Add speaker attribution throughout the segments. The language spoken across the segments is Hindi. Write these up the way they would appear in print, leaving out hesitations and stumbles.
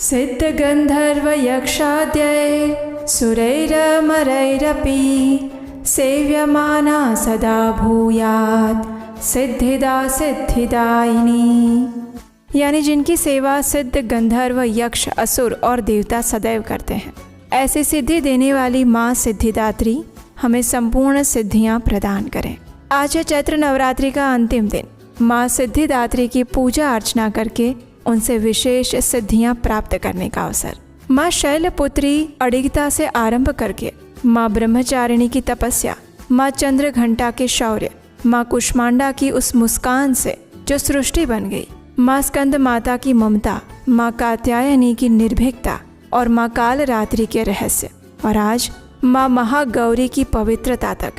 Speaker 1: सिद्धगन्धर्वयक्षाद्यैः सुरैरमरैरपि सेव्यमाना सदा भूयात् सिद्धिदा सिद्धिदायिनी। यानी जिनकी सेवा सिद्ध, गंधर्व, यक्ष, असुर और देवता सदैव करते हैं, ऐसी सिद्धि देने वाली माँ सिद्धिदात्री हमें संपूर्ण सिद्धियाँ प्रदान करें। आज है चैत्र नवरात्रि का अंतिम दिन। माँ सिद्धिदात्री की पूजा अर्चना करके उनसे विशेष सिद्धियां प्राप्त करने का अवसर। माँ शैलपुत्री अडिगता से आरंभ करके माँ ब्रह्मचारिणी की तपस्या, माँ चंद्रघंटा के शौर्य, माँ कुष्मांडा की उस मुस्कान से जो सृष्टि बन गई, माँ स्कंद माता की ममता, माँ कात्यायनी की निर्भीकता और माँ कालरात्रि के रहस्य, और आज माँ महागौरी की पवित्रता तक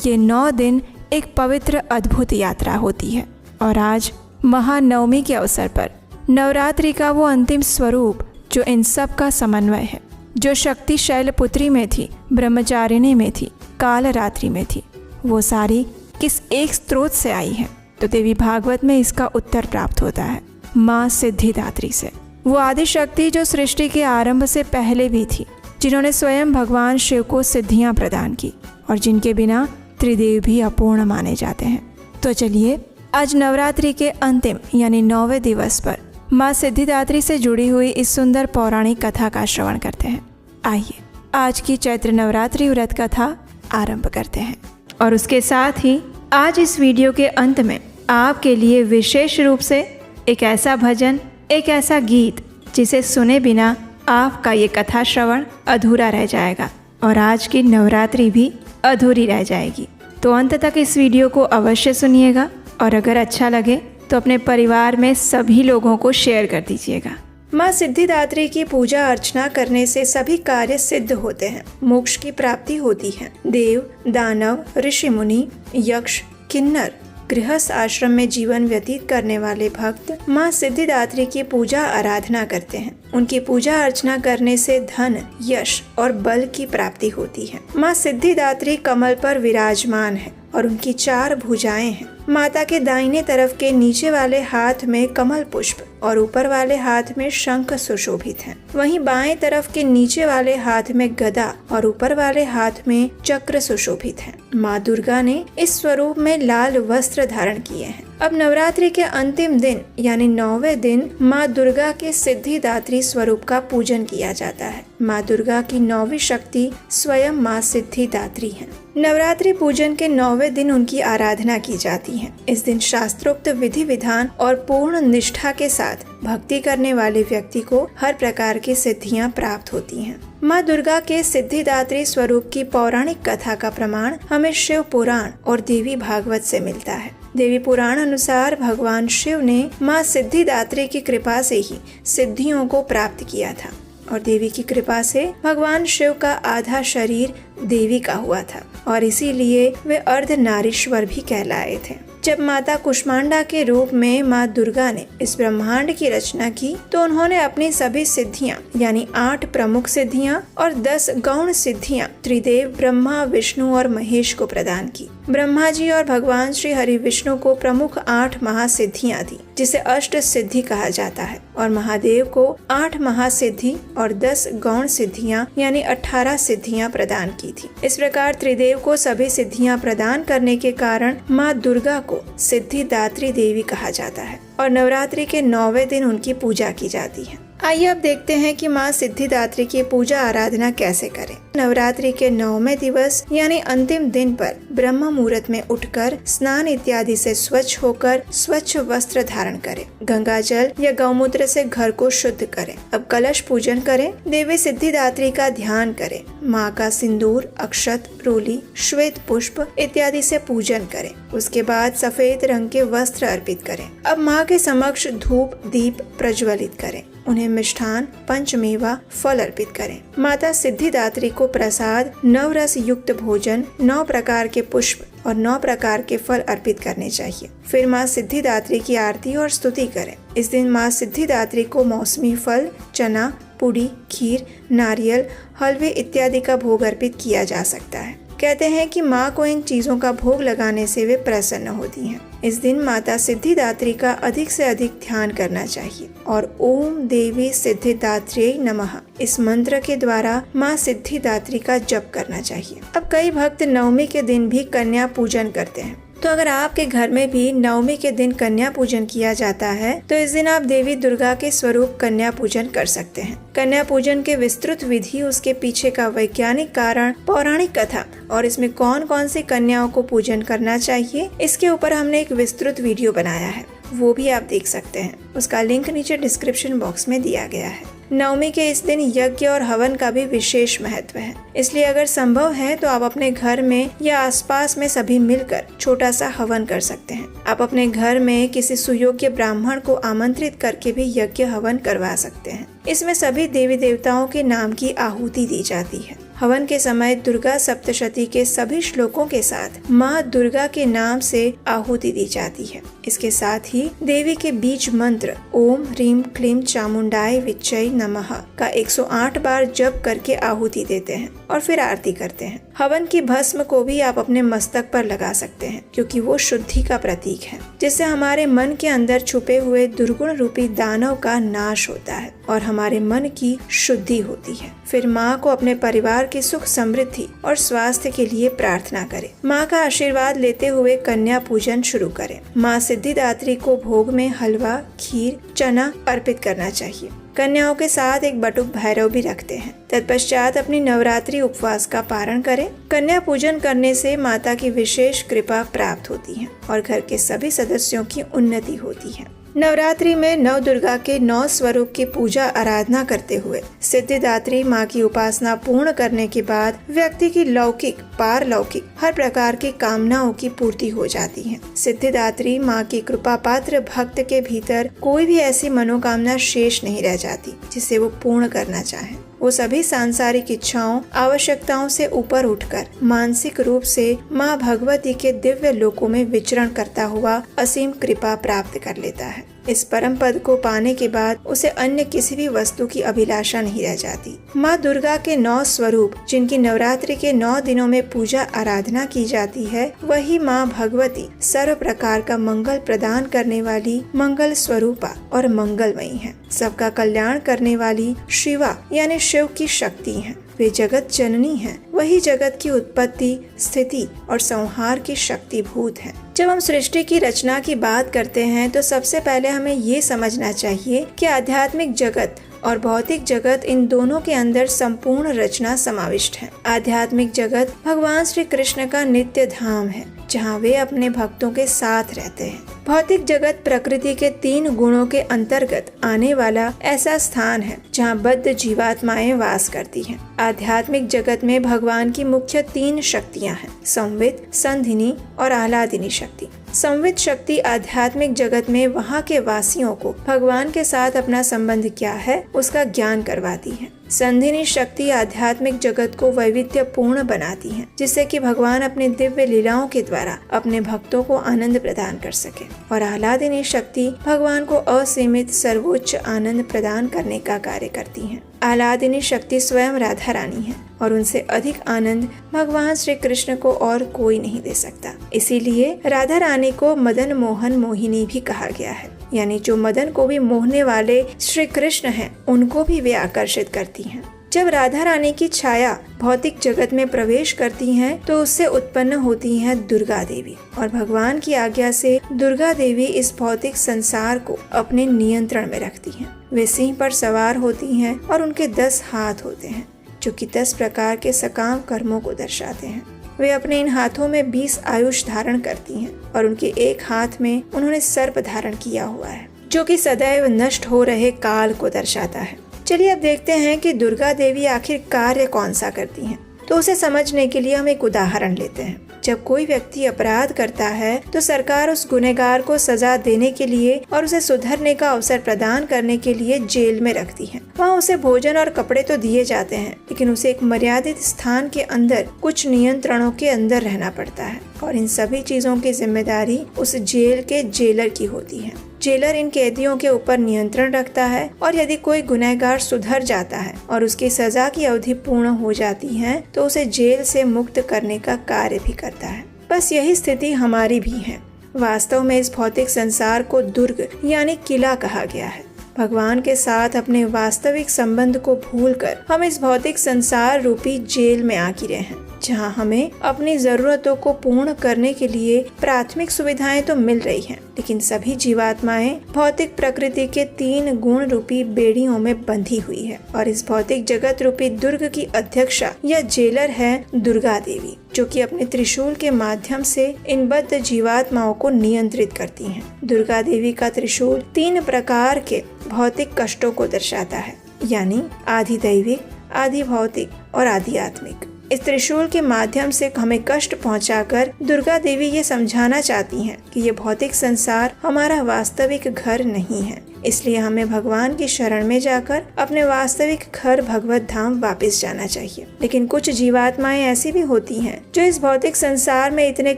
Speaker 1: ये 9 दिन एक पवित्र अद्भुत यात्रा होती है। और आज महानवमी के अवसर पर नवरात्रि का वो अंतिम स्वरूप जो इन सब का समन्वय है, जो शक्ति शैलपुत्री में थी, ब्रह्मचारिणी में थी, कालरात्रि में थी, वो सारी किस एक स्रोत से आई है? तो देवी भागवत में इसका उत्तर प्राप्त होता है माँ सिद्धिदात्री से। वो आदि शक्ति जो सृष्टि के आरंभ से पहले भी थी, जिन्होंने स्वयं भगवान शिव को सिद्धियाँ प्रदान की और जिनके बिना त्रिदेव भी अपूर्ण माने जाते हैं। तो चलिए आज नवरात्रि के अंतिम यानी 9वें दिवस पर माँ सिद्धिदात्री से जुड़ी हुई इस सुंदर पौराणिक कथा का श्रवण करते हैं। आइए आज की चैत्र नवरात्रि व्रत कथा आरंभ करते हैं। और उसके साथ ही आज इस वीडियो के अंत में आपके लिए विशेष रूप से एक ऐसा भजन, एक ऐसा गीत जिसे सुने बिना आपका ये कथा श्रवण अधूरा रह जाएगा और आज की नवरात्रि भी अधूरी रह जाएगी। तो अंत तक इस वीडियो को अवश्य सुनिएगा और अगर अच्छा लगे तो अपने परिवार में सभी लोगों को शेयर कर दीजिएगा। माँ सिद्धिदात्री की पूजा अर्चना करने से सभी कार्य सिद्ध होते हैं, मोक्ष की प्राप्ति होती है। देव, दानव, ऋषि मुनि, यक्ष, किन्नर, गृहस्थ आश्रम में जीवन व्यतीत करने वाले भक्त माँ सिद्धिदात्री की पूजा आराधना करते हैं। उनकी पूजा अर्चना करने से धन, यश और बल की प्राप्ति होती है। माँ सिद्धिदात्री कमल पर विराजमान है और उनकी 4 भुजाएं हैं। माता के दाहिने तरफ के नीचे वाले हाथ में कमल पुष्प और ऊपर वाले हाथ में शंख सुशोभित हैं। वहीं बाएं तरफ के नीचे वाले हाथ में गदा और ऊपर वाले हाथ में चक्र सुशोभित हैं। माँ दुर्गा ने इस स्वरूप में लाल वस्त्र धारण किए हैं। अब नवरात्रि के अंतिम दिन यानी 9वें दिन माँ दुर्गा के सिद्धिदात्री स्वरूप का पूजन किया जाता है। माँ दुर्गा की 9वीं शक्ति स्वयं माँ सिद्धिदात्री है। नवरात्रि पूजन के 9वें दिन उनकी आराधना की जाती है। इस दिन शास्त्रोक्त विधि विधान और पूर्ण निष्ठा के साथ भक्ति करने वाले व्यक्ति को हर प्रकार की सिद्धियां प्राप्त होती हैं। माँ दुर्गा के सिद्धिदात्री स्वरूप की पौराणिक कथा का प्रमाण हमें शिव पुराण और देवी भागवत से मिलता है। देवी पुराण अनुसार भगवान शिव ने माँ सिद्धिदात्री की कृपा से ही सिद्धियों को प्राप्त किया था और देवी की कृपा से भगवान शिव का आधा शरीर देवी का हुआ था और इसीलिए वे अर्धनारीश्वर भी कहलाए थे। जब माता कुष्मांडा के रूप में माँ दुर्गा ने इस ब्रह्मांड की रचना की तो उन्होंने अपनी सभी सिद्धियाँ यानी 8 प्रमुख सिद्धियाँ और 10 गौण सिद्धियाँ त्रिदेव ब्रह्मा, विष्णु और महेश को प्रदान की। ब्रह्मा जी और भगवान श्री हरि विष्णु को प्रमुख 8 महासिद्धियाँ दी जिसे अष्ट सिद्धि कहा जाता है और महादेव को 8 महासिद्धि और 10 गौण सिद्धियाँ यानी 18 सिद्धियाँ प्रदान की थी। इस प्रकार त्रिदेव को सभी सिद्धियाँ प्रदान करने के कारण माँ दुर्गा को सिद्धिदात्री देवी कहा जाता है और नवरात्रि के 9वें दिन उनकी पूजा की जाती है। आइए अब देखते हैं कि माँ सिद्धिदात्री की पूजा आराधना कैसे करें। नवरात्रि के 9वें दिवस यानी अंतिम दिन पर ब्रह्म मुहूर्त में उठकर स्नान इत्यादि से स्वच्छ होकर स्वच्छ वस्त्र धारण करें। गंगा जल या गौमूत्र से घर को शुद्ध करें। अब कलश पूजन करें। देवी सिद्धिदात्री का ध्यान करें। माँ का सिंदूर, अक्षत, रोली, श्वेत पुष्प इत्यादि से पूजन करें। उसके बाद सफेद रंग के वस्त्र अर्पित करें। अब माँ के समक्ष धूप दीप प्रज्वलित करें। उन्हें मिष्ठान, पंचमेवा, फल अर्पित करें। माता सिद्धिदात्री को प्रसाद, 9 रस युक्त भोजन, 9 प्रकार के पुष्प और 9 प्रकार के फल अर्पित करने चाहिए। फिर माँ सिद्धिदात्री की आरती और स्तुति करें। इस दिन माँ सिद्धिदात्री को मौसमी फल, चना, पूड़ी, खीर, नारियल, हलवे इत्यादि का भोग अर्पित किया जा सकता है। कहते हैं कि माँ को इन चीजों का भोग लगाने से वे प्रसन्न होती हैं। इस दिन माता सिद्धिदात्री का अधिक से अधिक ध्यान करना चाहिए और ओम देवी सिद्धिदात्र्यै नमः इस मंत्र के द्वारा माँ सिद्धिदात्री का जप करना चाहिए। अब कई भक्त नवमी के दिन भी कन्या पूजन करते हैं, तो अगर आपके घर में भी नवमी के दिन कन्या पूजन किया जाता है तो इस दिन आप देवी दुर्गा के स्वरूप कन्या पूजन कर सकते हैं। कन्या पूजन के विस्तृत विधि, उसके पीछे का वैज्ञानिक कारण, पौराणिक कथा और इसमें कौन कौन सी कन्याओं को पूजन करना चाहिए, इसके ऊपर हमने एक विस्तृत वीडियो बनाया है, वो भी आप देख सकते हैं। उसका लिंक नीचे डिस्क्रिप्शन बॉक्स में दिया गया है। नवमी के इस दिन यज्ञ और हवन का भी विशेष महत्व है, इसलिए अगर संभव है तो आप अपने घर में या आसपास में सभी मिलकर छोटा सा हवन कर सकते हैं। आप अपने घर में किसी सुयोग्य ब्राह्मण को आमंत्रित करके भी यज्ञ हवन करवा सकते हैं। इसमें सभी देवी देवताओं के नाम की आहुति दी जाती है। हवन के समय दुर्गा सप्तशती के सभी श्लोकों के साथ माँ दुर्गा के नाम से आहुति दी जाती है। इसके साथ ही देवी के बीज मंत्र ओम ह्रीम क्लीम चामुंडाय विच्चय नमः का 108 बार जप करके आहुति देते हैं और फिर आरती करते हैं। हवन की भस्म को भी आप अपने मस्तक पर लगा सकते हैं, क्योंकि वो शुद्धि का प्रतीक है, जिससे हमारे मन के अंदर छुपे हुए दुर्गुण रूपी दानव का नाश होता है और हमारे मन की शुद्धि होती है। फिर माँ को अपने परिवार की सुख समृद्धि और स्वास्थ्य के लिए प्रार्थना करें। माँ का आशीर्वाद लेते हुए कन्या पूजन शुरू करें। माँ सिद्धिदात्री को भोग में हलवा, खीर, चना अर्पित करना चाहिए। कन्याओं के साथ एक बटुक भैरव भी रखते हैं। तत्पश्चात अपनी नवरात्रि उपवास का पारण करें। कन्या पूजन करने से माता की विशेष कृपा प्राप्त होती है और घर के सभी सदस्यों की उन्नति होती है। नवरात्रि में नव दुर्गा के 9 स्वरूप की पूजा आराधना करते हुए सिद्धिदात्री माँ की उपासना पूर्ण करने के बाद व्यक्ति की लौकिक, पारलौकिक हर प्रकार की कामनाओं की पूर्ति हो जाती है। सिद्धिदात्री माँ की कृपा पात्र भक्त के भीतर कोई भी ऐसी मनोकामना शेष नहीं रह जाती जिसे वो पूर्ण करना चाहे। वो सभी सांसारिक इच्छाओं, आवश्यकताओं से ऊपर उठकर मानसिक रूप से माँ भगवती के दिव्य लोकों में विचरण करता हुआ असीम कृपा प्राप्त कर लेता है। इस परम पद को पाने के बाद उसे अन्य किसी भी वस्तु की अभिलाषा नहीं रह जाती। माँ दुर्गा के 9 स्वरूप जिनकी नवरात्रि के 9 दिनों में पूजा आराधना की जाती है, वही माँ भगवती सर्व प्रकार का मंगल प्रदान करने वाली मंगल स्वरूपा और मंगलमयी है। सबका कल्याण करने वाली शिवा यानी शिव की शक्ति है। वे जगत जननी है, वही जगत की उत्पत्ति, स्थिति और संहार की शक्ति भूत है। जब हम सृष्टि की रचना की बात करते हैं तो सबसे पहले हमें ये समझना चाहिए कि आध्यात्मिक जगत और भौतिक जगत, इन दोनों के अंदर संपूर्ण रचना समाविष्ट है। आध्यात्मिक जगत भगवान श्री कृष्ण का नित्य धाम है, जहाँ वे अपने भक्तों के साथ रहते हैं। भौतिक जगत प्रकृति के 3 गुणों के अंतर्गत आने वाला ऐसा स्थान है जहाँ बद्ध जीवात्माएं वास करती हैं। आध्यात्मिक जगत में भगवान की मुख्य 3 शक्तियाँ हैं, संवित, संधिनी और आह्लादिनी शक्ति। संवित शक्ति आध्यात्मिक जगत में वहाँ के वासियों को भगवान के साथ अपना संबंध क्या है उसका ज्ञान करवाती है। संधिनी शक्ति आध्यात्मिक जगत को वैविध्यपूर्ण बनाती है, जिससे कि भगवान अपने दिव्य लीलाओं के द्वारा अपने भक्तों को आनंद प्रदान कर सके। और आह्लादिनी शक्ति भगवान को असीमित सर्वोच्च आनंद प्रदान करने का कार्य करती है। आह्लादिनी शक्ति स्वयं राधा रानी है और उनसे अधिक आनंद भगवान श्री कृष्ण को और कोई नहीं दे सकता। इसीलिए राधा रानी को मदन मोहन मोहिनी भी कहा गया है, यानी जो मदन को भी मोहने वाले श्री कृष्ण हैं, उनको भी वे आकर्षित करती हैं। जब राधा रानी की छाया भौतिक जगत में प्रवेश करती हैं, तो उससे उत्पन्न होती हैं दुर्गा देवी और भगवान की आज्ञा से दुर्गा देवी इस भौतिक संसार को अपने नियंत्रण में रखती हैं। वे सिंह पर सवार होती हैं और उनके 10 हाथ होते हैं, जो कि 10 प्रकार के सकाम कर्मों को दर्शाते हैं। वे अपने इन हाथों में 20 आयुष धारण करती हैं और उनके एक हाथ में उन्होंने सर्प धारण किया हुआ है, जो कि सदैव नष्ट हो रहे काल को दर्शाता है। चलिए अब देखते हैं कि दुर्गा देवी आखिर कार्य कौन सा करती हैं। तो उसे समझने के लिए हम एक उदाहरण लेते हैं। जब कोई व्यक्ति अपराध करता है तो सरकार उस गुनहगार को सजा देने के लिए और उसे सुधरने का अवसर प्रदान करने के लिए जेल में रखती है। वहाँ उसे भोजन और कपड़े तो दिए जाते हैं, लेकिन उसे एक मर्यादित स्थान के अंदर कुछ नियंत्रणों के अंदर रहना पड़ता है और इन सभी चीजों की जिम्मेदारी उस जेल के जेलर की होती है। जेलर इन कैदियों के ऊपर नियंत्रण रखता है और यदि कोई गुनहगार सुधर जाता है और उसकी सजा की अवधि पूर्ण हो जाती है तो उसे जेल से मुक्त करने का कार्य भी करता है। बस यही स्थिति हमारी भी है। वास्तव में इस भौतिक संसार को दुर्ग यानी किला कहा गया है। भगवान के साथ अपने वास्तविक संबंध को भूलकर हम इस भौतिक संसार रूपी जेल में आ गिरे हैं, जहां हमें अपनी जरूरतों को पूर्ण करने के लिए प्राथमिक सुविधाएं तो मिल रही हैं, लेकिन सभी जीवात्माएं भौतिक प्रकृति के 3 गुण रूपी बेड़ियों में बंधी हुई है और इस भौतिक जगत रूपी दुर्ग की अध्यक्षा या जेलर है दुर्गा देवी, जो कि अपने त्रिशूल के माध्यम से इन बद्ध जीवात्माओं को नियंत्रित करती हैं। दुर्गा देवी का त्रिशूल 3 प्रकार के भौतिक कष्टों को दर्शाता है, यानी आदि दैविक, आदि भौतिक और आदि आत्मिक। इस त्रिशूल के माध्यम से हमें कष्ट पहुंचाकर दुर्गा देवी ये समझाना चाहती हैं कि ये भौतिक संसार हमारा वास्तविक घर नहीं है, इसलिए हमें भगवान की शरण में जाकर अपने वास्तविक घर भगवत धाम वापस जाना चाहिए। लेकिन कुछ जीवात्माएं ऐसी भी होती हैं जो इस भौतिक संसार में इतने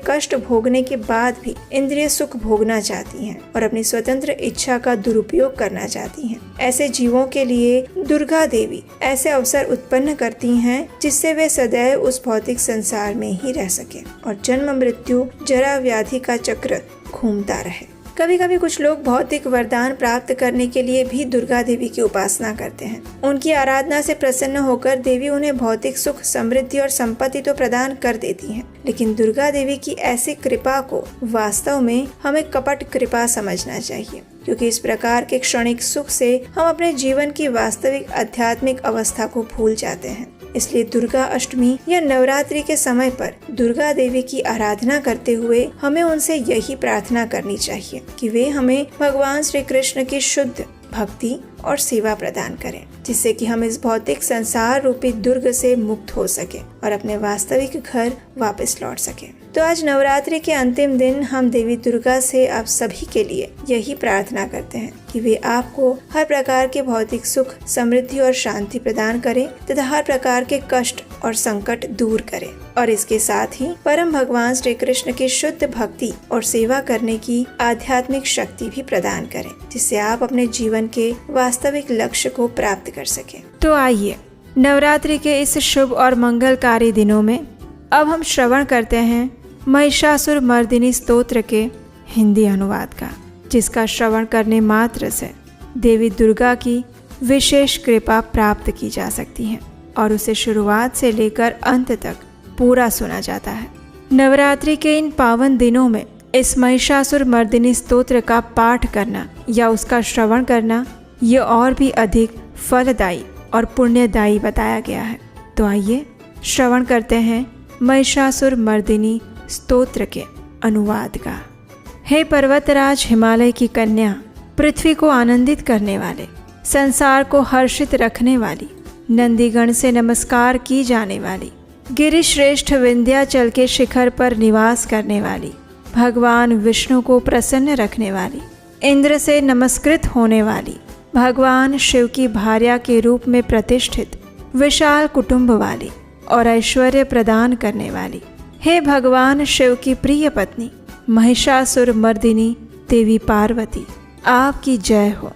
Speaker 1: कष्ट भोगने के बाद भी इंद्रिय सुख भोगना चाहती हैं और अपनी स्वतंत्र इच्छा का दुरुपयोग करना चाहती हैं। ऐसे जीवों के लिए दुर्गा देवी ऐसे अवसर उत्पन्न करती हैं जिससे वे सदैव उस भौतिक संसार में ही रह सके और जन्म मृत्यु जरा व्याधि का चक्र घूमता रहे। कभी कभी कुछ लोग भौतिक वरदान प्राप्त करने के लिए भी दुर्गा देवी की उपासना करते हैं। उनकी आराधना से प्रसन्न होकर देवी उन्हें भौतिक सुख, समृद्धि और संपत्ति तो प्रदान कर देती हैं, लेकिन दुर्गा देवी की ऐसी कृपा को वास्तव में हमें कपट कृपा समझना चाहिए, क्योंकि इस प्रकार के क्षणिक सुख से हम अपने जीवन की वास्तविक आध्यात्मिक अवस्था को भूल जाते हैं। इसलिए दुर्गा अष्टमी या नवरात्रि के समय पर दुर्गा देवी की आराधना करते हुए हमें उनसे यही प्रार्थना करनी चाहिए कि वे हमें भगवान श्री कृष्ण की शुद्ध भक्ति और सेवा प्रदान करें, जिससे कि हम इस भौतिक संसार रूपी दुर्ग से मुक्त हो सके और अपने वास्तविक घर वापस लौट सके। तो आज नवरात्रि के अंतिम दिन हम देवी दुर्गा से आप सभी के लिए यही प्रार्थना करते हैं कि वे आपको हर प्रकार के भौतिक सुख, समृद्धि और शांति प्रदान करें तथा हर प्रकार के कष्ट और संकट दूर करें और इसके साथ ही परम भगवान श्री कृष्ण की शुद्ध भक्ति और सेवा करने की आध्यात्मिक शक्ति भी प्रदान करें, जिससे आप अपने जीवन के वास्तविक लक्ष्य को प्राप्त कर सकें। तो आइए नवरात्रि के इस शुभ और मंगलकारी दिनों में अब हम श्रवण करते हैं महिषासुर मर्दिनी स्तोत्र के हिंदी अनुवाद का, जिसका श्रवण करने मात्र से देवी दुर्गा की विशेष कृपा प्राप्त की जा सकती है और उसे शुरुआत से लेकर अंत तक पूरा सुना जाता है। नवरात्रि के इन पावन दिनों में इस महिषासुर मर्दिनी स्तोत्र का पाठ करना या उसका श्रवण करना ये और भी अधिक फलदायी और पुण्यदायी बताया गया है। तो आइए श्रवण करते हैं महिषासुर मर्दिनी स्तोत्र के अनुवाद का। हे पर्वतराज हिमालय की कन्या, पृथ्वी को आनंदित करने वाले, संसार को हर्षित रखने वाली, नंदीगण से नमस्कार की जाने वाली, गिरिश्रेष्ठ विंध्याचल के शिखर पर निवास करने वाली, भगवान विष्णु को प्रसन्न रखने वाली, इंद्र से नमस्कृत होने वाली, भगवान शिव की भार्या के रूप में प्रतिष्ठित, विशाल कुटुंब वाली और ऐश्वर्य प्रदान करने वाली, हे भगवान शिव की प्रिय पत्नी महिषासुर मर्दिनी देवी पार्वती, आपकी जय हो,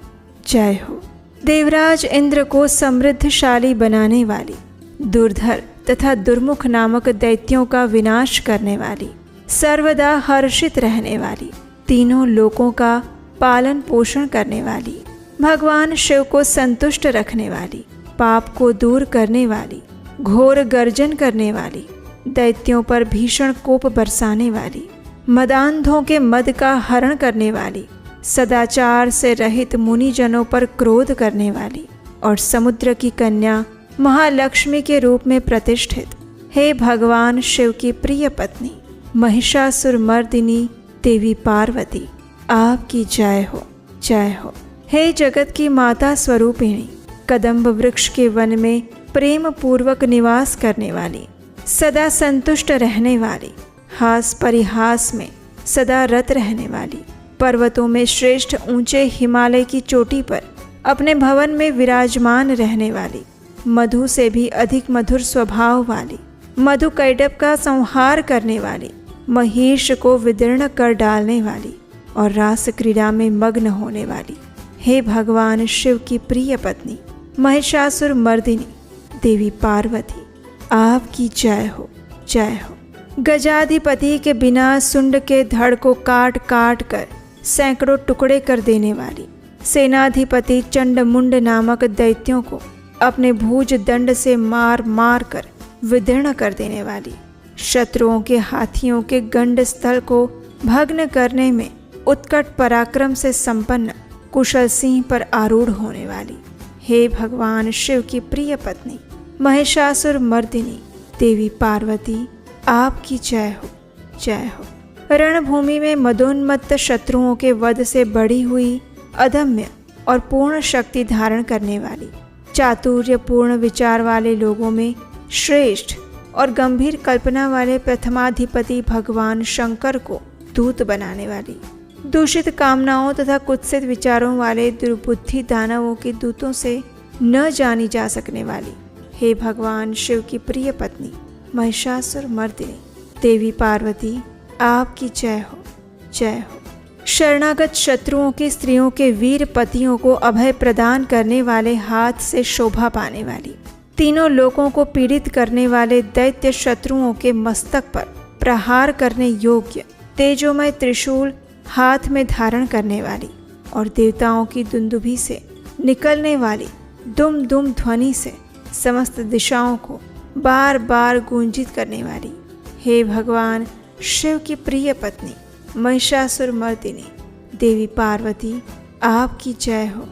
Speaker 1: जय हो। देवराज इंद्र को समृद्धशाली बनाने वाली, दुर्धर तथा दुर्मुख नामक दैत्यों का विनाश करने वाली, सर्वदा हर्षित रहने वाली, तीनों लोकों का पालन पोषण करने वाली, भगवान शिव को संतुष्ट रखने वाली, पाप को दूर करने वाली, घोर गर्जन करने वाली, दैत्यों पर भीषण कोप बरसाने वाली, मदांधों के मद का हरण करने वाली, सदाचार से रहित मुनिजनों पर क्रोध करने वाली और समुद्र की कन्या महालक्ष्मी के रूप में प्रतिष्ठित, हे भगवान शिव की प्रिय पत्नी महिषासुर मर्दिनी देवी पार्वती, आपकी जय हो, जय हो। हे जगत की माता स्वरूपिणी, कदम्ब वृक्ष के वन में प्रेम पूर्वक निवास करने वाली, सदा संतुष्ट रहने वाली, हास परिहास में सदा रत रहने वाली, पर्वतों में श्रेष्ठ ऊंचे हिमालय की चोटी पर अपने भवन में विराजमान रहने वाली, मधु से भी अधिक मधुर स्वभाव वाली, मधु कैटभ का संहार करने वाली, महिष को विदीर्ण कर डालने वाली और रास क्रीड़ा में मग्न होने वाली, हे भगवान शिव की प्रिय पत्नी महिषासुर मर्दिनी देवी पार्वती, आपकी जय हो, जय हो। गजाधिपति के बिना सुंड के धड़ को काट काट कर सैकड़ों टुकड़े कर देने वाली, सेनाधिपति चंडमुंड नामक दैत्यों को अपने भुज दंड से मार मार कर विदीर्ण कर देने वाली, शत्रुओं के हाथियों के गंड स्थल को भग्न करने में उत्कट पराक्रम से संपन्न कुशल सिंह पर आरूढ़ होने वाली, हे भगवान शिव की प्रिय पत्नी महिषासुर मर्दिनी देवी पार्वती, आपकी जय हो, जय हो। रणभूमि में मदोन्मत्त शत्रुओं के वध से बढ़ी हुई अदम्य और पूर्ण शक्ति धारण करने वाली, चातुर्यपूर्ण विचार वाले लोगों में श्रेष्ठ और गंभीर कल्पना वाले प्रथमाधिपति भगवान शंकर को दूत बनाने वाली, दूषित कामनाओं तथा कुत्सित विचारों वाले दुर्बुद्धि दानवों के दूतों से न जानी जा सकने वाली, हे भगवान शिव की प्रिय पत्नी महिषासुर मर्दिनी देवी पार्वती, आपकी जय हो, जय हो। शरणागत शत्रुओं की स्त्रियों के वीर पतियों को अभय प्रदान करने वाले, हाथ से शोभा पाने वाली, तीनों लोकों को पीड़ित करने वाले दैत्य शत्रुओं के मस्तक पर प्रहार करने योग्य तेजोमय त्रिशूल हाथ में धारण करने वाली और देवताओं की दुंदुभी से निकलने वाली दुम दुम ध्वनि से समस्त दिशाओं को बार बार गूंजित करने वाली, हे भगवान शिव की प्रिय पत्नी महिषासुर मर्दिनी देवी पार्वती, आपकी जय हो,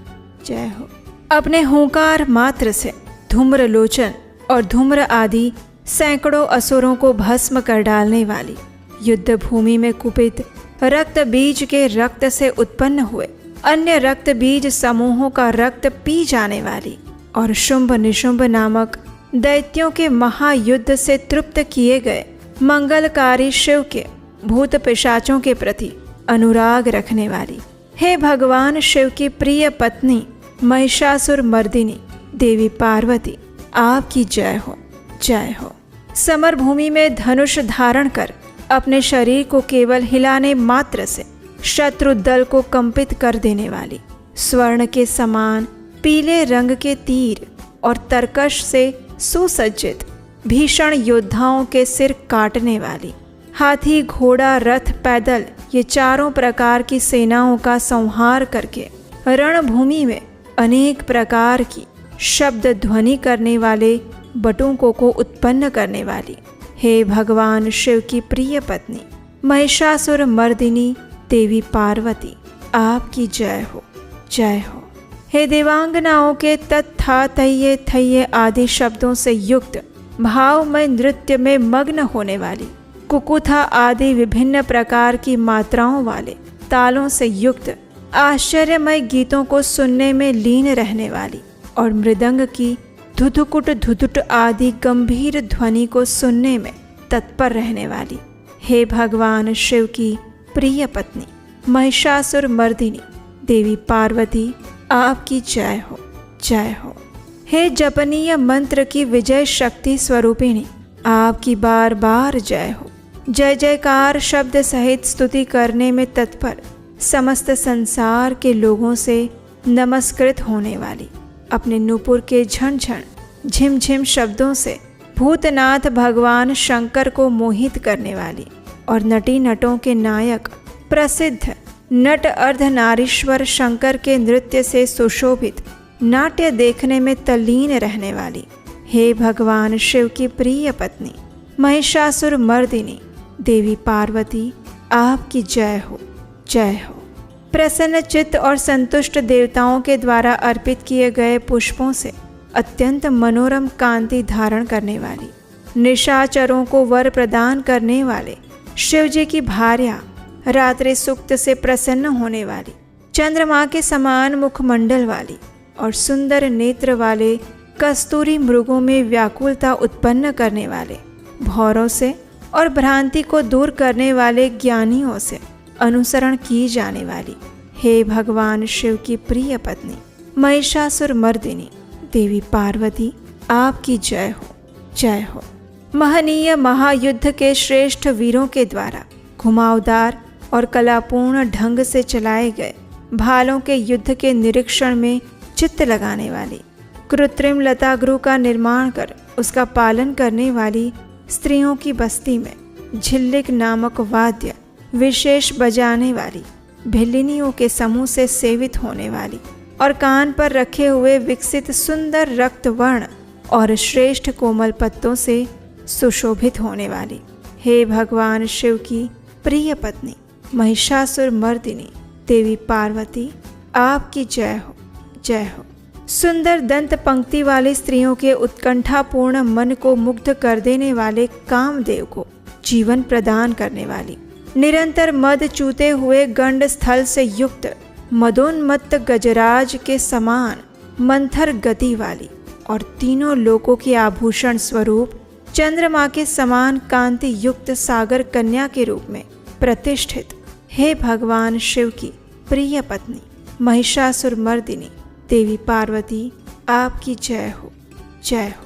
Speaker 1: जय हो। अपने हुंकार मात्र से धूम्रलोचन और धूम्र आदि सैकड़ों असुरों को भस्म कर डालने वाली, युद्ध भूमि में कुपित रक्त बीज के रक्त से उत्पन्न हुए अन्य रक्त बीज समूहों का रक्त पी जाने वाली और शुंभ निशुंभ नामक दैत्यों के महायुद्ध से तृप्त किए गए मंगलकारी शिव के भूत पिशाचों के प्रति अनुराग रखने वाली, हे भगवान शिव की प्रिय पत्नी महिषासुर मर्दिनी देवी पार्वती, आपकी जय हो, जय हो। समर भूमि में धनुष धारण कर अपने शरीर को केवल हिलाने मात्र से शत्रु दल को कंपित कर देने वाली, स्वर्ण के समान पीले रंग के तीर और तरकश से सुसज्जित भीषण योद्धाओं के सिर काटने वाली, हाथी घोड़ा रथ पैदल ये चारों प्रकार की सेनाओं का संहार करके रणभूमि में अनेक प्रकार की शब्द ध्वनि करने वाले बटुकों को उत्पन्न करने वाली, हे भगवान शिव की प्रिय पत्नी महिषासुर मर्दिनी देवी पार्वती, आपकी जय हो, जय हो। हे देवांगनाओं के तत्था तह्ये थह्ये आदि शब्दों से युक्त भावमय नृत्य में मग्न होने वाली, कुकुथा आदि विभिन्न प्रकार की मात्राओं वाले तालों से युक्त आश्चर्यमय गीतों को सुनने में लीन रहने वाली और मृदंग की धुधुकुट धुधुट आदि गंभीर ध्वनि को सुनने में तत्पर रहने वाली, हे भगवान शिव की प्रिय पत्नी महिषासुर मर्दिनी देवी पार्वती, आपकी जय हो, जय हो। हे जपनीय मंत्र की विजय शक्ति स्वरूपिणी, आपकी बार बार जय हो। जय जयकार शब्द सहित स्तुति करने में तत्पर समस्त संसार के लोगों से नमस्कृत होने वाली, अपने नुपुर के झनझन झिमझिम शब्दों से भूतनाथ भगवान शंकर को मोहित करने वाली और नटी नटों के नायक प्रसिद्ध नट अर्धनारीश्वर शंकर के नृत्य से सुशोभित नाट्य देखने में तल्लीन रहने वाली, हे भगवान शिव की प्रिय पत्नी महिषासुर मर्दिनी देवी पार्वती, आपकी जय हो, जय हो। प्रसन्न चित्त और संतुष्ट देवताओं के द्वारा अर्पित किए गए पुष्पों से अत्यंत मनोरम कांति धारण करने वाली, निशाचरों को वर प्रदान करने वाले शिवजी की भार्या, रात्रि सुक्त से प्रसन्न होने वाली, चंद्रमा के समान मुखमंडल वाली और सुंदर नेत्र वाले कस्तूरी मृगों में व्याकुलता उत्पन्न करने वाले, भौरों से और भ्रांति को दूर करने वाले ज्ञानियों से अनुसरण की जाने वाली हे भगवान शिव की प्रिय पत्नी महिषासुर मर्दिनी देवी पार्वती, आपकी जय हो, जय हो। महनीय महायुद्ध के श्रेष्ठ वीरों के द्वारा घुमावदार और कलापूर्ण ढंग से चलाए गए भालों के युद्ध के निरीक्षण में चित्त लगाने वाली, कृत्रिम लतागृह का निर्माण कर उसका पालन करने वाली स्त्रियों की बस्ती में झिल्लिक नामक वाद्य विशेष बजाने वाली, भिल्लिनियों के समूह से सेवित होने वाली और कान पर रखे हुए विकसित सुंदर रक्त वर्ण और श्रेष्ठ कोमल पत्तों से सुशोभित होने वाली हे भगवान शिव की प्रिय पत्नी महिषासुर मर्दिनी देवी पार्वती, आपकी जय हो, जय हो। सुंदर दंत पंक्ति वाली स्त्रियों के उत्कंठापूर्ण मन को मुग्ध कर देने वाले कामदेव को जीवन प्रदान करने वाली, निरंतर मद चूते हुए गंड स्थल से युक्त मदोन्मत्त गजराज के समान मंथर गति वाली और तीनों लोकों के आभूषण स्वरूप चंद्रमा के समान कांति युक्त सागर कन्या के रूप में प्रतिष्ठित हे भगवान शिव की प्रिय पत्नी महिषासुर मर्दिनी देवी पार्वती, आपकी जय हो, जय हो।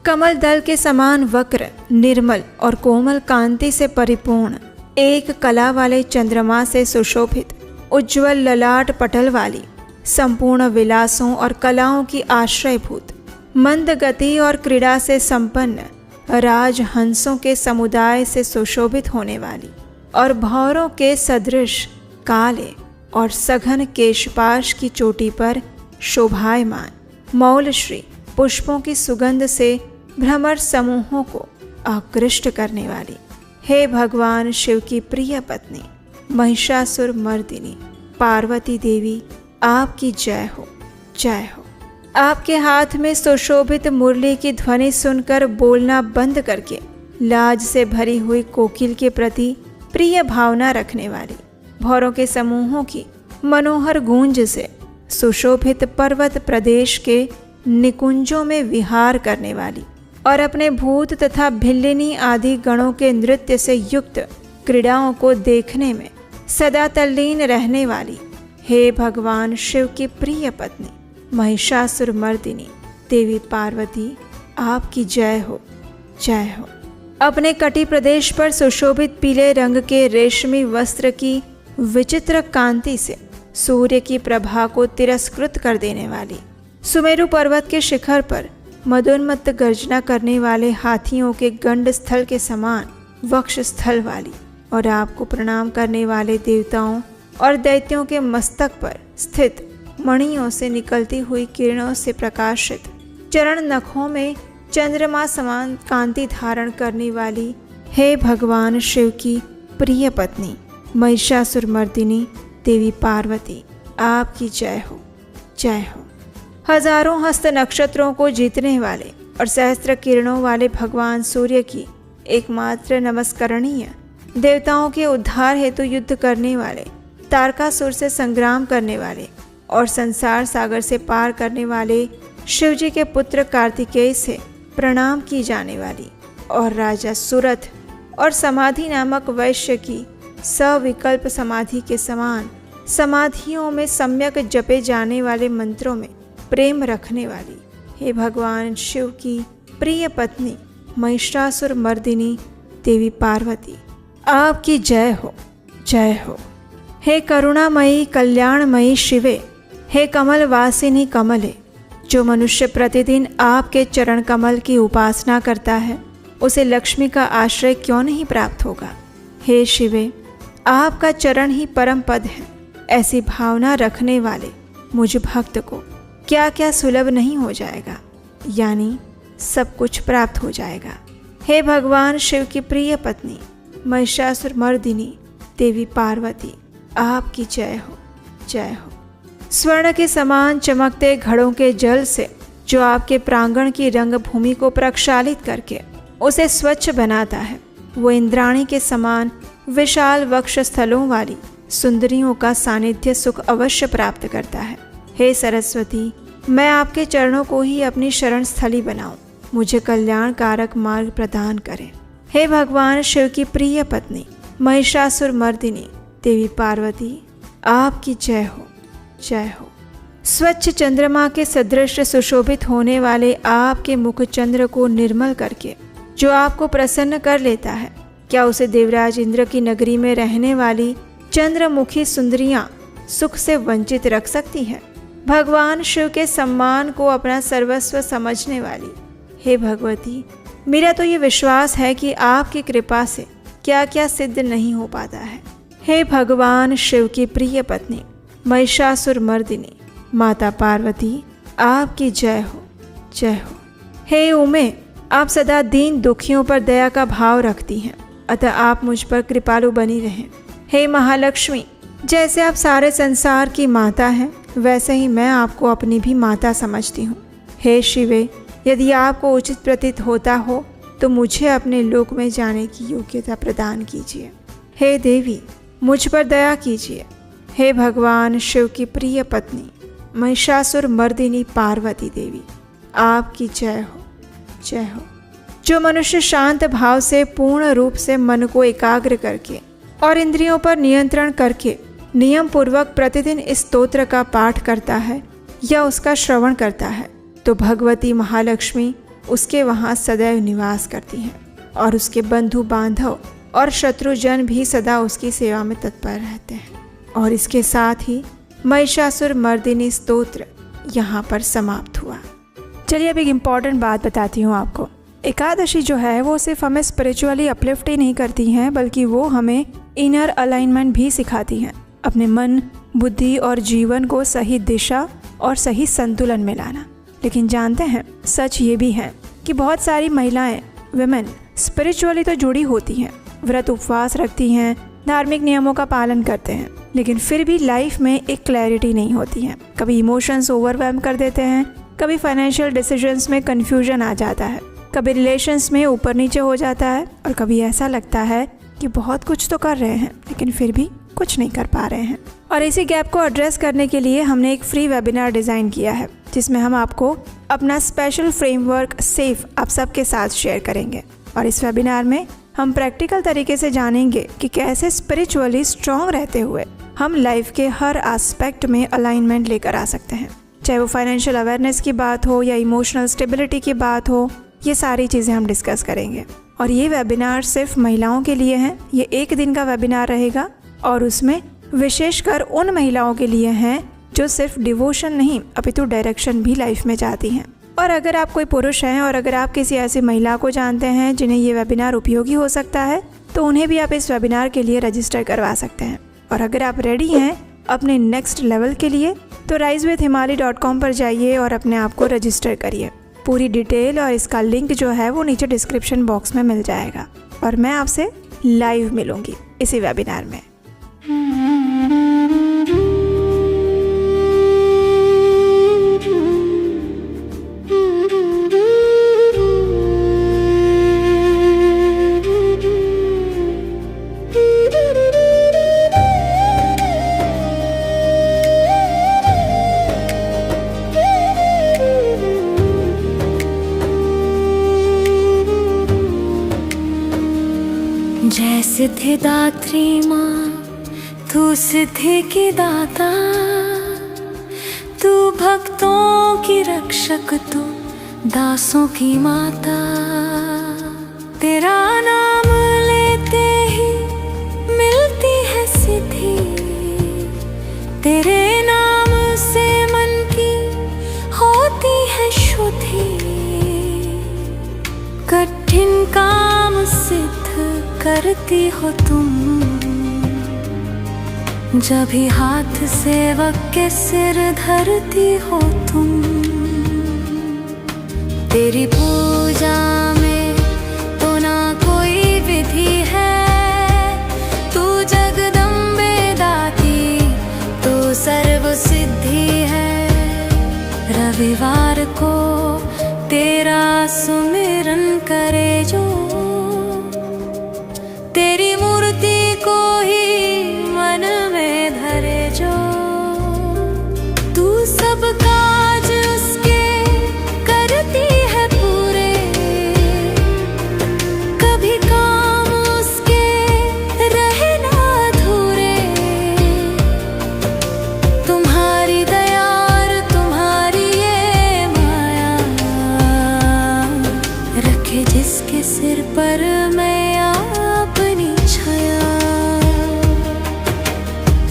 Speaker 1: कमल दल के समान वक्र, निर्मल और कोमल कांति से परिपूर्ण एक कला वाले चंद्रमा से सुशोभित उज्ज्वल ललाट पटल वाली, संपूर्ण विलासों और कलाओं की आश्रयभूत, मंद गति और क्रीड़ा से संपन्न राजहंसों के समुदाय से सुशोभित होने वाली और भौरों के सदृश काले और सघन केशपाश की चोटी पर शोभायमान मौलश्री पुष्पों की सुगंध से भ्रमर समूहों को आकृष्ट करने वाली हे भगवान शिव की प्रिय पत्नी महिषासुर मर्दिनी पार्वती देवी, आपकी जय हो, जय हो। आपके हाथ में सुशोभित मुरली की ध्वनि सुनकर बोलना बंद करके लाज से भरी हुई कोकिल के प्रति प्रिय भावना रखने वाली, भौरों के समूहों की मनोहर गूंज से सुशोभित पर्वत प्रदेश के निकुंजों में विहार करने वाली और अपने भूत तथा भिल्लिनी आदि गणों के नृत्य से युक्त क्रीड़ाओं को देखने में सदा तल्लीन रहने वाली हे भगवान शिव की प्रिय पत्नी महिषासुर मर्दिनी देवी पार्वती, आपकी जय हो, जय हो। अपने कटी प्रदेश पर सुशोभित पीले रंग के रेशमी वस्त्र की विचित्र कांति से सूर्य की प्रभा को तिरस्कृत कर देने वाली, सुमेरु पर्वत के शिखर पर मदोन्मत्त गर्जना करने वाले हाथियों के गंड स्थल के समान वक्ष स्थल वाली और आपको प्रणाम करने वाले देवताओं और दैत्यों के मस्तक पर स्थित मणियों से निकलती हुई किरणों से प्रकाशित चरण नखों में चंद्रमा समान कांति धारण करने वाली हे भगवान शिव की प्रिय पत्नी महिषासुर मर्दिनी देवी पार्वती, आपकी जय हो, जय हो। हजारों हस्त नक्षत्रों को जीतने वाले और सहस्त्र किरणों वाले भगवान सूर्य की एकमात्र नमस्करणीय, देवताओं के उद्धार हेतु युद्ध करने वाले, तारकासुर से संग्राम करने वाले और संसार सागर से पार करने वाले शिवजी के पुत्र कार्तिकेय से प्रणाम की जाने वाली और राजा सुरथ और समाधि नामक वैश्य की सविकल्प समाधि के समान समाधियों में सम्यक जपे जाने वाले मंत्रों में प्रेम रखने वाली हे भगवान शिव की प्रिय पत्नी महिषासुर मर्दिनी देवी पार्वती, आपकी जय हो, जय हो। हे करुणामयी कल्याणमयी शिवे, हे कमल वासिनी कमले, जो मनुष्य प्रतिदिन आपके चरण कमल की उपासना करता है उसे लक्ष्मी का आश्रय क्यों नहीं प्राप्त होगा। हे शिवे, आपका चरण ही परम पद है। ऐसी भावना रखने वाले मुझ भक्त को क्या क्या सुलभ नहीं हो जाएगा, यानी सब कुछ प्राप्त हो जाएगा। हे भगवान शिव की प्रिय पत्नी महिषासुर मर्दिनी देवी पार्वती, आपकी जय हो, जय हो। स्वर्ण के समान चमकते घड़ों के जल से जो आपके प्रांगण की रंग भूमि को प्रक्षालित करके उसे स्वच्छ बनाता है, वो इंद्राणी के समान विशाल वक्ष स्थलों वाली सुंदरियों का सानिध्य सुख अवश्य प्राप्त करता है। हे सरस्वती, मैं आपके चरणों को ही अपनी शरण स्थली बनाऊं, मुझे कल्याण कारक मार्ग प्रदान करें। हे भगवान शिव की प्रिय पत्नी महिषासुर मर्दिनी देवी पार्वती, आपकी जय हो, जय हो। स्वच्छ चंद्रमा के सदृश सुशोभित होने वाले आपके मुख चंद्र को निर्मल करके जो आपको प्रसन्न कर लेता है, क्या उसे देवराज इंद्र की नगरी में रहने वाली चंद्रमुखी सुंदरियां सुख से वंचित रख सकती हैं? भगवान शिव के सम्मान को अपना सर्वस्व समझने वाली हे भगवती, मेरा तो ये विश्वास है कि आपकी कृपा से क्या क्या सिद्ध नहीं हो पाता है। हे भगवान शिव की प्रिय पत्नी महिषासुर मर्दिनी माता पार्वती, आपकी जय हो, जय हो। हे उमे, आप सदा दीन दुखियों पर दया का भाव रखती हैं, अतः आप मुझ पर कृपालु बनी रहें। हे महालक्ष्मी, जैसे आप सारे संसार की माता हैं, वैसे ही मैं आपको अपनी भी माता समझती हूँ। हे शिवे, यदि आपको उचित प्रतीत होता हो तो मुझे अपने लोक में जाने की योग्यता प्रदान कीजिए। हे देवी, मुझ पर दया कीजिए। हे भगवान शिव की प्रिय पत्नी महिषासुर मर्दिनी पार्वती देवी, आपकी जय हो, जय हो। जो मनुष्य शांत भाव से पूर्ण रूप से मन को एकाग्र करके और इंद्रियों पर नियंत्रण करके नियम पूर्वक प्रतिदिन इस स्तोत्र का पाठ करता है या उसका श्रवण करता है, तो भगवती महालक्ष्मी उसके वहाँ सदैव निवास करती हैं और उसके बंधु बांधव और शत्रुजन भी सदा उसकी सेवा में तत्पर रहते हैं। और इसके साथ ही महिषासुर मर्दिनी स्तोत्र यहाँ पर समाप्त हुआ। चलिए अब एक इम्पॉर्टेंट बात बताती हूँ आपको। एकादशी जो है वो सिर्फ हमें स्पिरिचुअली अपलिफ्ट ही नहीं करती हैं, बल्कि वो हमें इनर अलाइनमेंट भी सिखाती हैं, अपने मन, बुद्धि और जीवन को सही दिशा और सही संतुलन में लाना। लेकिन जानते हैं, सच ये भी है कि बहुत सारी महिलाएं, विमेन स्पिरिचुअली तो जुड़ी होती हैं, व्रत उपवास रखती हैं, धार्मिक नियमों का पालन करते हैं, लेकिन फिर भी लाइफ में एक क्लैरिटी नहीं होती है। कभी इमोशंस ओवरवेल्म कर देते हैं, कभी फाइनेंशियल डिसीजंस में कन्फ्यूजन आ जाता है, कभी रिलेशंस में ऊपर नीचे हो जाता है, और कभी ऐसा लगता है कि बहुत कुछ तो कर रहे हैं लेकिन फिर भी कुछ नहीं कर पा रहे हैं। और इसी गैप को एड्रेस करने के लिए हमने एक फ्री वेबिनार डिज़ाइन किया है, जिसमें हम आपको अपना स्पेशल फ्रेमवर्क सेफ आप सबके साथ शेयर करेंगे। और इस वेबिनार में हम प्रैक्टिकल तरीके से जानेंगे कि कैसे स्पिरिचुअली स्ट्रॉन्ग रहते हुए हम लाइफ के हर एस्पेक्ट में अलाइनमेंट लेकर आ सकते हैं। चाहे वो फाइनेंशियल अवेयरनेस की बात हो या इमोशनल स्टेबिलिटी की बात हो, ये सारी चीज़ें हम डिस्कस करेंगे। और ये वेबिनार सिर्फ महिलाओं के लिए है। ये एक दिन का वेबिनार रहेगा और उसमें विशेषकर उन महिलाओं के लिए हैं जो सिर्फ डिवोशन नहीं अपितु डायरेक्शन भी लाइफ में चाहती हैं। और अगर आप कोई पुरुष हैं और अगर आप किसी ऐसी महिला को जानते हैं जिन्हें ये वेबिनार उपयोगी हो सकता है, तो उन्हें भी आप इस वेबिनार के लिए रजिस्टर करवा सकते हैं। और अगर आप रेडी हैं अपने नेक्स्ट लेवल के लिए, तो risewithhimali.com पर जाइए और अपने आप को रजिस्टर करिए। पूरी डिटेल और इसका लिंक जो है वो नीचे डिस्क्रिप्शन बॉक्स में मिल जाएगा। और मैं आपसे लाइव मिलूंगी इसी वेबिनार में।
Speaker 2: जय सिद्धिदात्री माँ, तू सिद्धि की दाता, तू भक्तों की रक्षक, तू दासों की माता। तेरा नाम लेते ही मिलती है सिद्धि, तेरे नाम से मन की होती है शुद्धि। कठिन काम सिद्ध करती हो तुम, जब भी हाथ सेवक के सिर धरती हो तुम। तेरी पूजा में तो ना कोई विधि है, तू जगदम्बे दाती, तू सर्व सिद्धि है। रविवार को तेरा सुमिरन करे जो, तेरी मूर्ति को ही मन में धरे जो, तू सब काज उसके करती है पूरे। कभी का जिसके सिर पर मैं अपनी छाया।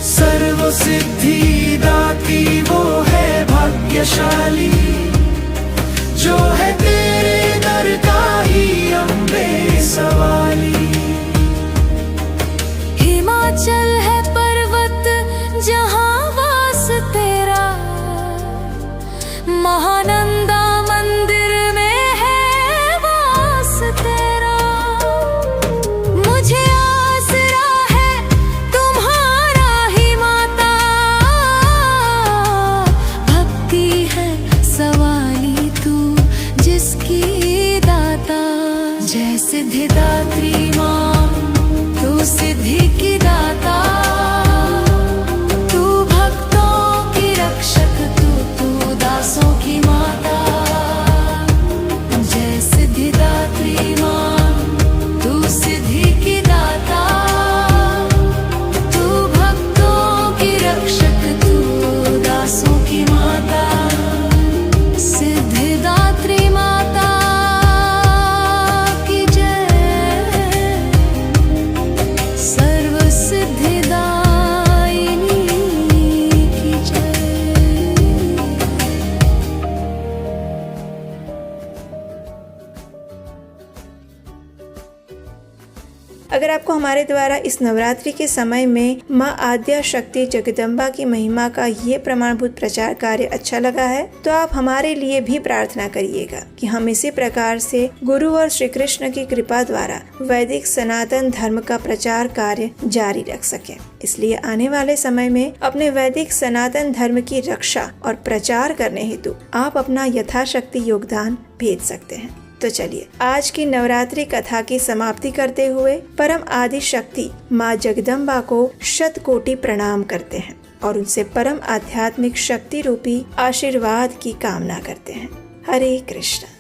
Speaker 3: सर्व सिद्धि दाती वो है भाग्यशाली, जो है तेरे दर का ही अम्बे सवाली।
Speaker 2: हिमाचल है पर्वत जहाँ वास तेरा, महानंदा मंदिर में है वास तेरा। मुझे आसरा है तुम्हारा ही माता, भक्ति है सवाली तू जिसकी दाता। जय सिद्धिदात्री माँ तू सिद्धि की दाता, तू भक्तों की रक्षक, तू दासों की माता। जय सिद्धिदात्री माँ तू सिद्धि की दाता, तू भक्तों की रक्षक, तू दासों की माता। सिद्धिदात्री माता की जय, सर्व सिद्धिदायिनी की जय।
Speaker 1: अगर आपको हमारे द्वारा इस नवरात्रि के समय में माँ आद्या शक्ति जगदम्बा की महिमा का ये प्रमाणभूत प्रचार कार्य अच्छा लगा है, तो आप हमारे लिए भी प्रार्थना करिएगा कि हम इसी प्रकार से गुरु और श्री कृष्ण की कृपा द्वारा वैदिक सनातन धर्म का प्रचार कार्य जारी रख सकें। इसलिए आने वाले समय में अपने वैदिक सनातन धर्म की रक्षा और प्रचार करने हेतु आप अपना यथाशक्ति योगदान भेज सकते हैं। तो चलिए आज की नवरात्रि कथा की समाप्ति करते हुए परम आदि शक्ति माँ जगदम्बा को शत कोटि प्रणाम करते हैं और उनसे परम आध्यात्मिक शक्ति रूपी आशीर्वाद की कामना करते हैं। हरे कृष्ण।